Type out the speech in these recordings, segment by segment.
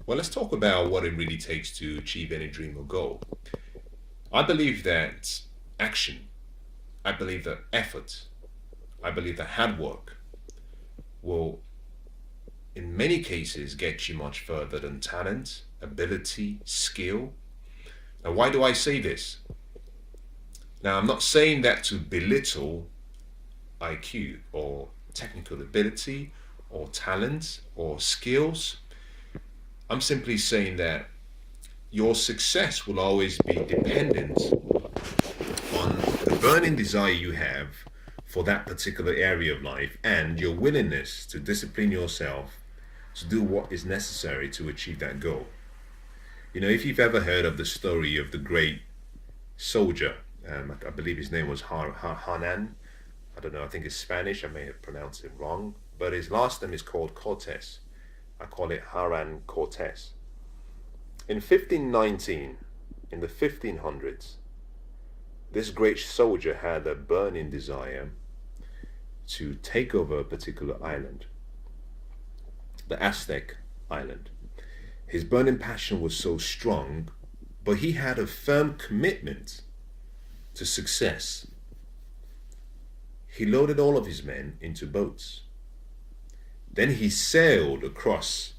Well, let's talk about what it really takes to achieve any dream or goal. I believe that action, I believe that effort, I believe that hard work will, in many cases, get you much further than talent, ability, skill. Now, why do I say this? Now, I'm not saying that to belittle IQ or technical ability or talent or skills. I'm simply saying that your success will always be dependent on the burning desire you have for that particular area of life and your willingness to discipline yourself to do what is necessary to achieve that goal. You know, if you've ever heard of the story of the great soldier, I believe his name was Hanan. I don't know, I think it's Spanish, I may have pronounced it wrong, but his last name is called Cortes. I call it Haran Cortes. In 1519, in the 1500s, this great soldier had a burning desire to take over a particular island, the Aztec island. His burning passion was so strong, but he had a firm commitment to success. He loaded all of his men into boats. Then he sailed across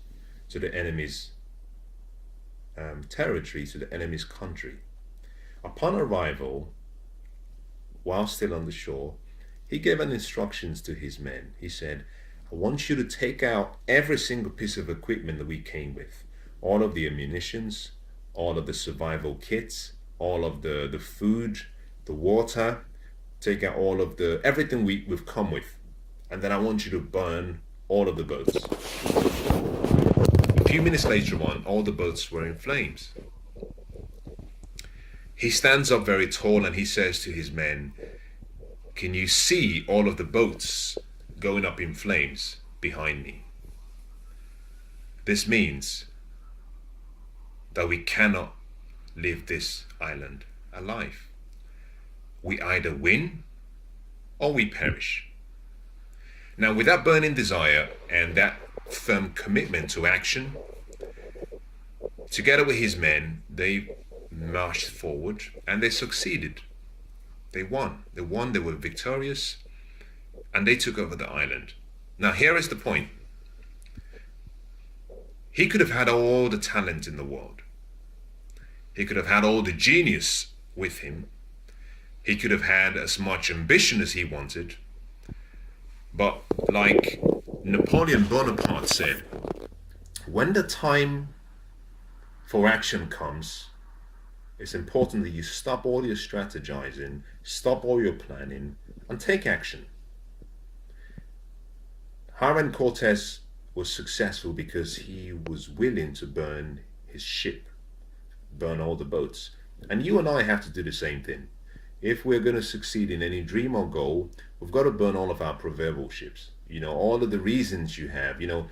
to the enemy's territory, to the enemy's country. Upon arrival, while still on the shore, he gave an instructions to his men. He said, I want you to take out every single piece of equipment that we came with. All of the ammunitions, all of the survival kits, all of the food, the water, take out all of everything we've come with. And then I want you to burn all of the boats. A few minutes later on, all the boats were in flames. He stands up very tall and he says to his men, can you see all of the boats going up in flames behind me? This means that we cannot leave this island alive. We either win or we perish. Now, with that burning desire and that firm commitment to action, together with his men, they marched forward and they succeeded. They won. They were victorious, and they took over the island. Now, here is the point. He could have had all the talent in the world. He could have had all the genius with him. He could have had as much ambition as he wanted. But like Napoleon Bonaparte said, when the time for action comes, it's important that you stop all your strategizing, stop all your planning, and take action. Haran Cortes was successful because he was willing to burn his ship, burn all the boats. And you and I have to do the same thing. If we're going to succeed in any dream or goal, we've got to burn all of our proverbial ships. You know, all of the reasons you have. You know,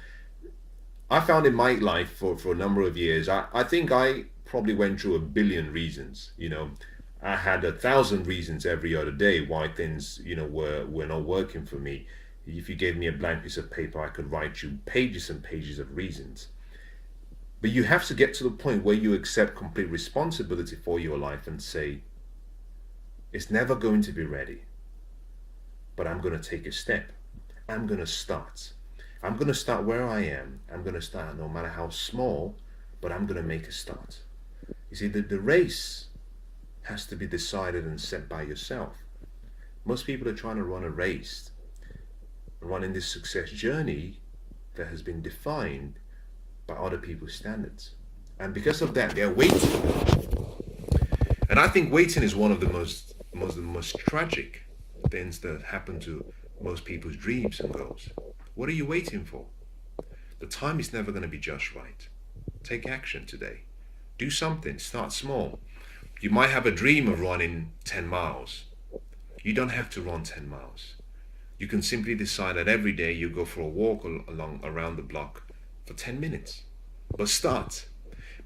I found in my life for a number of years, I think I probably went through 1 billion reasons. You know, I had 1,000 reasons every other day why things, you know, were not working for me. If you gave me a blank piece of paper, I could write you pages and pages of reasons. But you have to get to the point where you accept complete responsibility for your life and say, it's never going to be ready, but I'm going to take a step. I'm going to start. I'm going to start where I am. I'm going to start no matter how small, but I'm going to make a start. You see, the race has to be decided and set by yourself. Most people are trying to run a race, running this success journey that has been defined by other people's standards. And because of that, they're waiting. And I think waiting is one of the most tragic things that happen to most people's dreams and goals. What are you waiting for? The time is never going to be just right. Take action today. Do something. Start small. You might have a dream of running 10 miles. You don't have to run 10 miles. You can simply decide that every day you go for a walk around the block for 10 minutes. But start.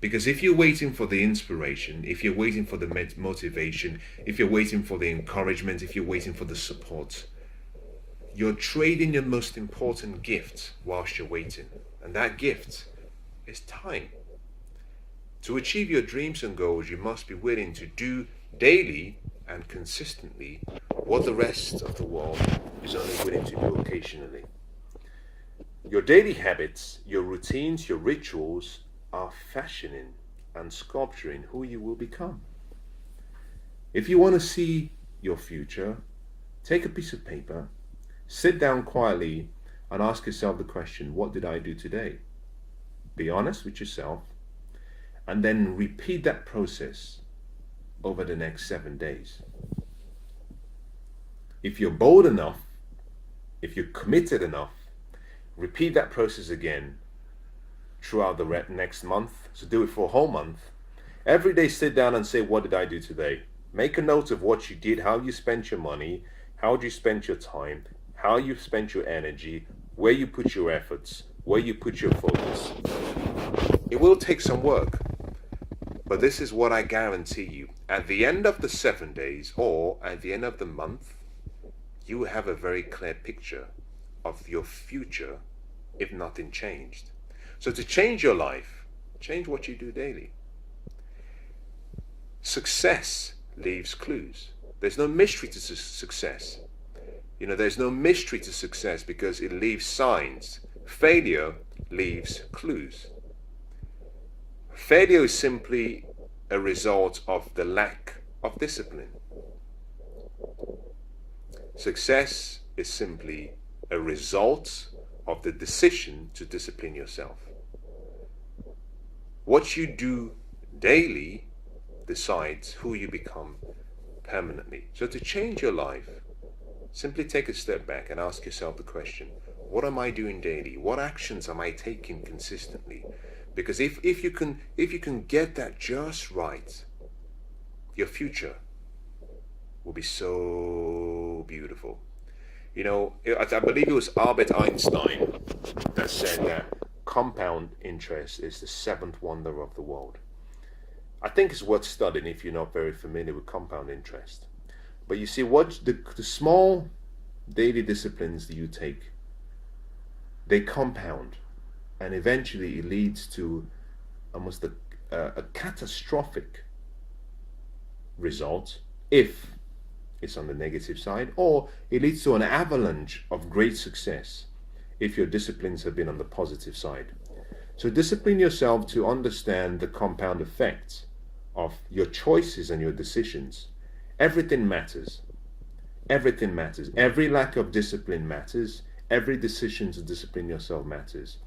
Because if you're waiting for the inspiration, if you're waiting for the motivation, if you're waiting for the encouragement, if you're waiting for the support, you're trading your most important gift whilst you're waiting. And that gift is time. To achieve your dreams and goals, you must be willing to do daily and consistently what the rest of the world is only willing to do occasionally. Your daily habits, your routines, your rituals are fashioning and sculpturing who you will become. If you want to see your future, take a piece of paper, sit down quietly, and ask yourself the question, what did I do today? Be honest with yourself, and then repeat that process over the next 7 days. If you're bold enough, if you're committed enough, repeat that process again throughout the next month. So do it for a whole month. Every day sit down and say, what did I do today? Make a note of what you did, how you spent your money, how you spent your time, how you spent your energy, where you put your efforts, where you put your focus. It will take some work, but this is what I guarantee you. At the end of the 7 days, or at the end of the month, you will have a very clear picture of your future if nothing changed. So to change your life, change what you do daily. Success leaves clues. There's no mystery to success. There's no mystery to success because it leaves signs. Failure leaves clues. Failure is simply a result of the lack of discipline. Success is simply a result of the decision to discipline yourself. What you do daily decides who you become permanently. So to change your life, simply take a step back and ask yourself the question, what am I doing daily? What actions am I taking consistently? Because if you can get that just right, your future will be so beautiful. I believe it was Albert Einstein that said that compound interest is the seventh wonder of the world. I think it's worth studying if you're not very familiar with compound interest. But you see, what the small daily disciplines that you take, they compound, and eventually it leads to almost a catastrophic result if it's on the negative side, or it leads to an avalanche of great success if your disciplines have been on the positive side. So discipline yourself to understand the compound effects of your choices and your decisions. Everything matters. Everything matters. Every lack of discipline matters. Every decision to discipline yourself matters.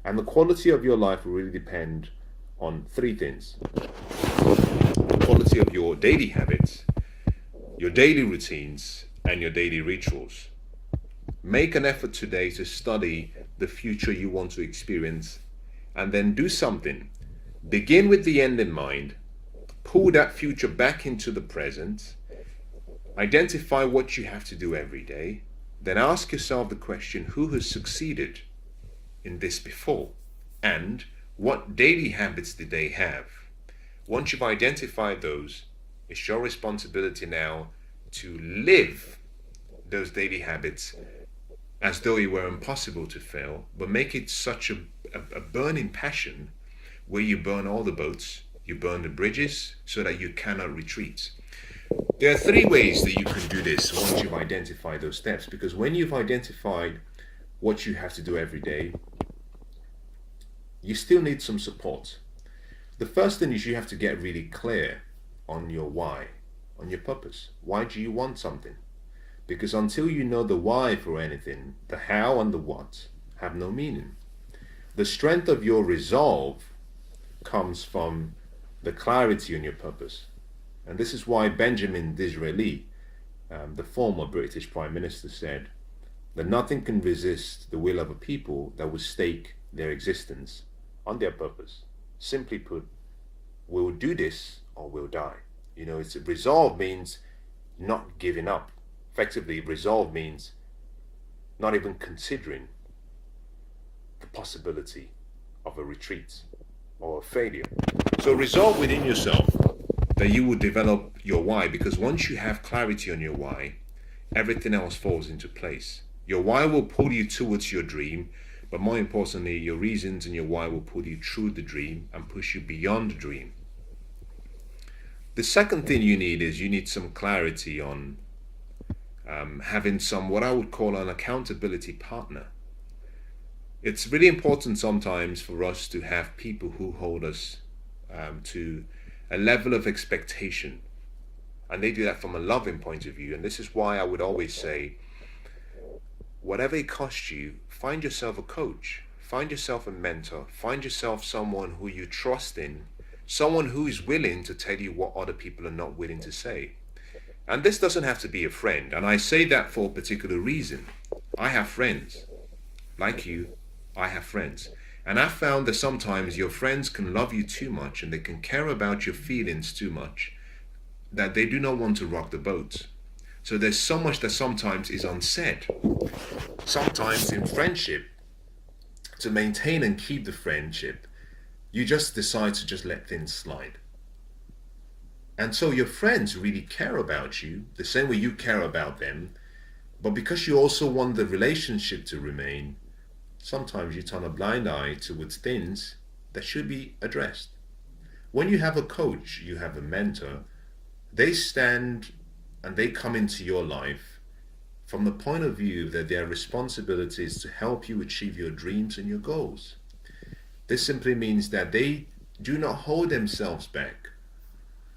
And the quality of your life will really depend on three things. The quality of your daily habits, your daily routines, and your daily rituals. Make an effort today to study the future you want to experience, and then do something. Begin with the end in mind. Pull that future back into the present. Identify what you have to do every day. Then ask yourself the question, who has succeeded in this before? And what daily habits did they have? Once you've identified those, it's your responsibility now to live those daily habits as though it were impossible to fail, but make it such a burning passion where you burn all the boats, you burn the bridges so that you cannot retreat. There are three ways that you can do this once you've identified those steps, because when you've identified what you have to do every day, you still need some support. The first thing is you have to get really clear on your why, on your purpose. Why do you want something? Because until you know the why for anything, the how and the what have no meaning. The strength of your resolve comes from the clarity on your purpose. And this is why Benjamin Disraeli, the former British Prime Minister, said that nothing can resist the will of a people that will stake their existence on their purpose. Simply put, we'll do this or we'll die. It's resolve means not giving up. Effectively, resolve means not even considering the possibility of a retreat or a failure. So resolve within yourself that you will develop your why, because once you have clarity on your why, everything else falls into place. Your why will pull you towards your dream, But more importantly, your reasons and your why will pull you through the dream and push you beyond the dream. The second thing you need is you need some clarity on having some, what I would call, an accountability partner. It's really important sometimes for us to have people who hold us to a level of expectation. And they do that from a loving point of view. And this is why I would always say, whatever it costs you, find yourself a coach, find yourself a mentor, find yourself someone who you trust in, someone who is willing to tell you what other people are not willing to say. And this doesn't have to be a friend. And I say that for a particular reason. I have friends. Like you, I have friends. And I've found that sometimes your friends can love you too much and they can care about your feelings too much that they do not want to rock the boat. So there's so much that sometimes is unsaid. Sometimes in friendship, to maintain and keep the friendship, you just decide to just let things slide. And so your friends really care about you the same way you care about them. But because you also want the relationship to remain, sometimes you turn a blind eye towards things that should be addressed. When you have a coach, you have a mentor, they stand and they come into your life from the point of view that their responsibility is to help you achieve your dreams and your goals. This simply means that they do not hold themselves back,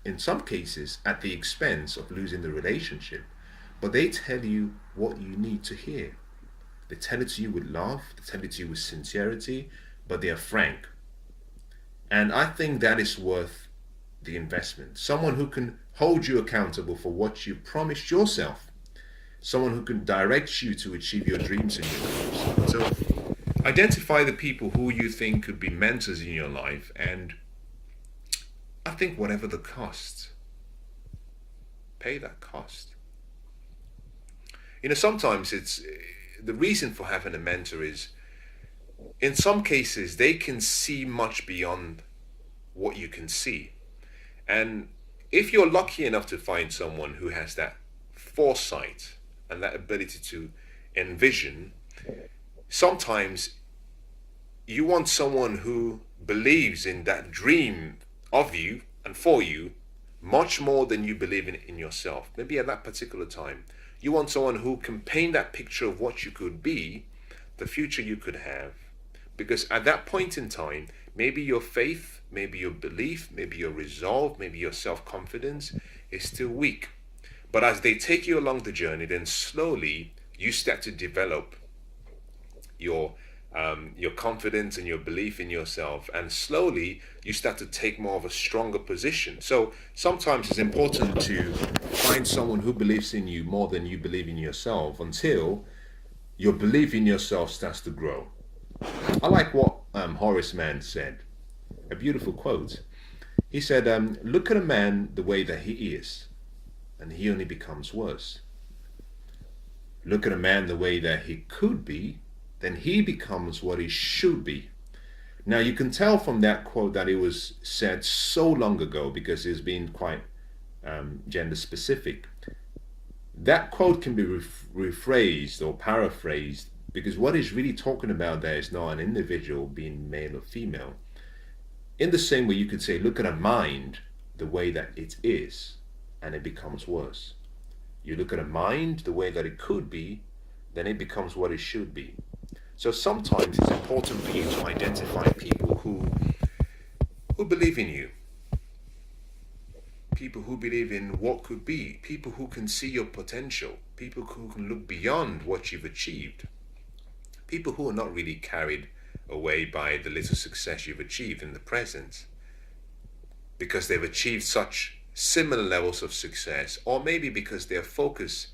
in some cases at the expense of losing the relationship, but they tell you what you need to hear. They tell it to you with love, they tell it to you with sincerity, but they are frank. And I think that is worth the investment. Someone who can hold you accountable for what you promised yourself. Someone who can direct you to achieve your dreams and your goals. So identify the people who you think could be mentors in your life, and I think whatever the cost, pay that cost. Sometimes it's the reason for having a mentor is, in some cases, they can see much beyond what you can see. And if you're lucky enough to find someone who has that foresight and that ability to envision, sometimes you want someone who believes in that dream of you and for you much more than you believe in yourself. Maybe at that particular time, you want someone who can paint that picture of what you could be, the future you could have. Because at that point in time, maybe your faith, maybe your belief, maybe your resolve, maybe your self-confidence is still weak. But as they take you along the journey, then slowly you start to develop your confidence and your belief in yourself, and slowly you start to take more of a stronger position. So sometimes it's important to find someone who believes in you more than you believe in yourself until your belief in yourself starts to grow. I like what Horace Mann said, a beautiful quote. He said, look at a man the way that he is, and he only becomes worse. Look at a man the way that he could be, then he becomes what he should be. Now you can tell from that quote that it was said so long ago because it's been quite gender specific. That quote can be rephrased or paraphrased, because what he's really talking about there is not an individual being male or female. In the same way you could say, look at a mind the way that it is, and it becomes worse. You look at a mind the way that it could be, then it becomes what it should be. So sometimes it's important for you to identify people who believe in you, people who believe in what could be, people who can see your potential, people who can look beyond what you've achieved, people who are not really carried away by the little success you've achieved in the present because they've achieved such similar levels of success, or maybe because their focus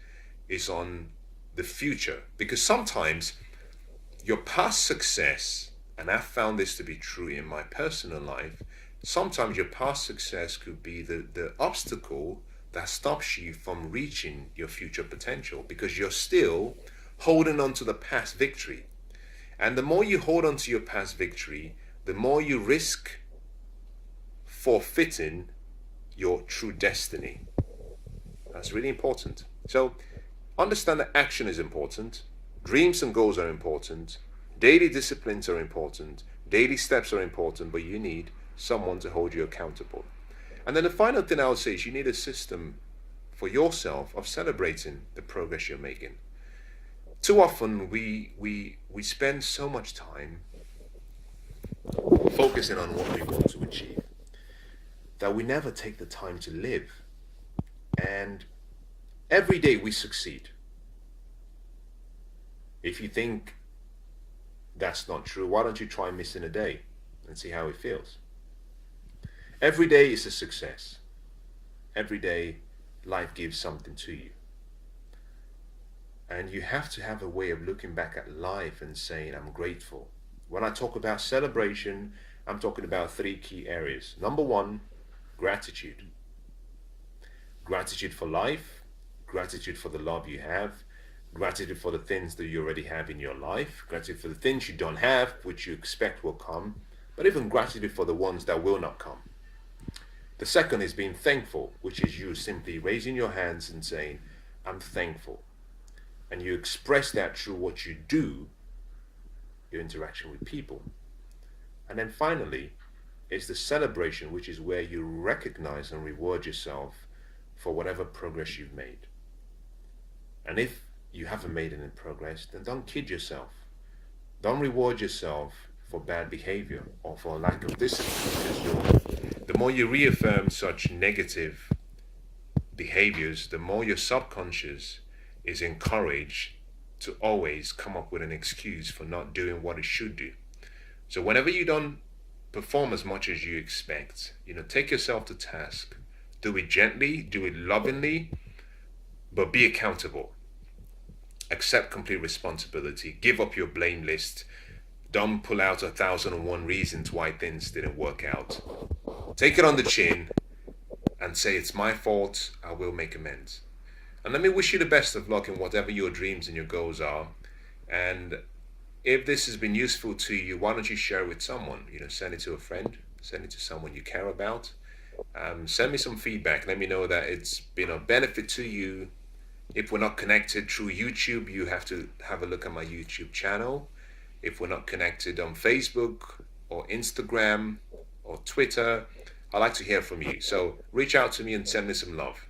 is on the future. Because sometimes your past success, and I've found this to be true in my personal life, sometimes your past success could be the obstacle that stops you from reaching your future potential, because you're still holding on to the past victory. And the more you hold on to your past victory, the more you risk forfeiting your true destiny. That's really important. So understand that action is important, dreams and goals are important, Daily disciplines are important, daily steps are important, but you need someone to hold you accountable. And then the final thing I would say is you need a system for yourself of celebrating the progress you're making. Too often we spend so much time focusing on what we want to achieve that we never take the time to live. And every day we succeed. If you think that's not true, why don't you try missing a day and see how it feels? Every day is a success. Every day life gives something to you. And you have to have a way of looking back at life and saying, I'm grateful. When I talk about celebration, I'm talking about three key areas. Number one, gratitude. Gratitude for life, gratitude for the love you have, gratitude for the things that you already have in your life, gratitude for the things you don't have, which you expect will come, but even gratitude for the ones that will not come. The second is being thankful, which is you simply raising your hands and saying, I'm thankful. And you express that through what you do, your interaction with people. And then finally, is the celebration, which is where you recognize and reward yourself for whatever progress you've made. And if you haven't made any progress, then don't kid yourself. Don't reward yourself for bad behavior or for lack of discipline, because the more you reaffirm such negative behaviors, the more your subconscious is encouraged to always come up with an excuse for not doing what it should do. So whenever you don't perform as much as you expect, take yourself to task. Do it gently, do it lovingly, but be accountable. Accept complete responsibility. Give up your blame list. Don't pull out 1,001 reasons why things didn't work out. Take it on the chin and say, it's my fault, I will make amends. And let me wish you the best of luck in whatever your dreams and your goals are. And if this has been useful to you, why don't you share it with someone? Send it to a friend, send it to someone you care about. Send me some feedback. Let me know that it's been of benefit to you. If we're not connected through YouTube, you have to have a look at my YouTube channel. If we're not connected on Facebook or Instagram or Twitter, I'd like to hear from you. So reach out to me and send me some love.